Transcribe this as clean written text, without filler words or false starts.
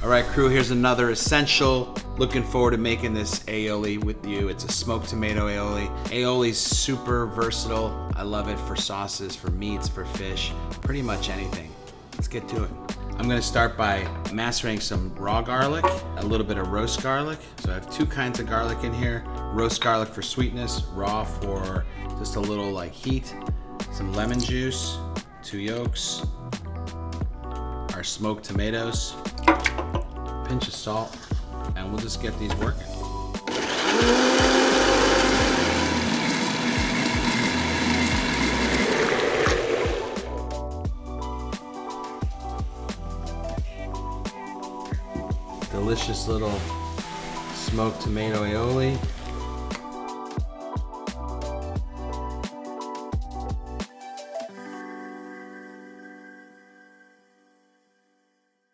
All right, crew, here's another essential. Looking forward to making this aioli with you. It's a smoked tomato aioli. Aioli's super versatile. I love it for sauces, for meats, for fish, pretty much anything. Let's get to it. I'm gonna start by macerating some raw garlic, a little bit of roast garlic. So I have two kinds of garlic in here. Roast garlic for sweetness, raw for just a little like heat. Some lemon juice, 2 yolks, our smoked tomatoes, pinch of salt, and we'll just get these working. Delicious little smoked tomato aioli.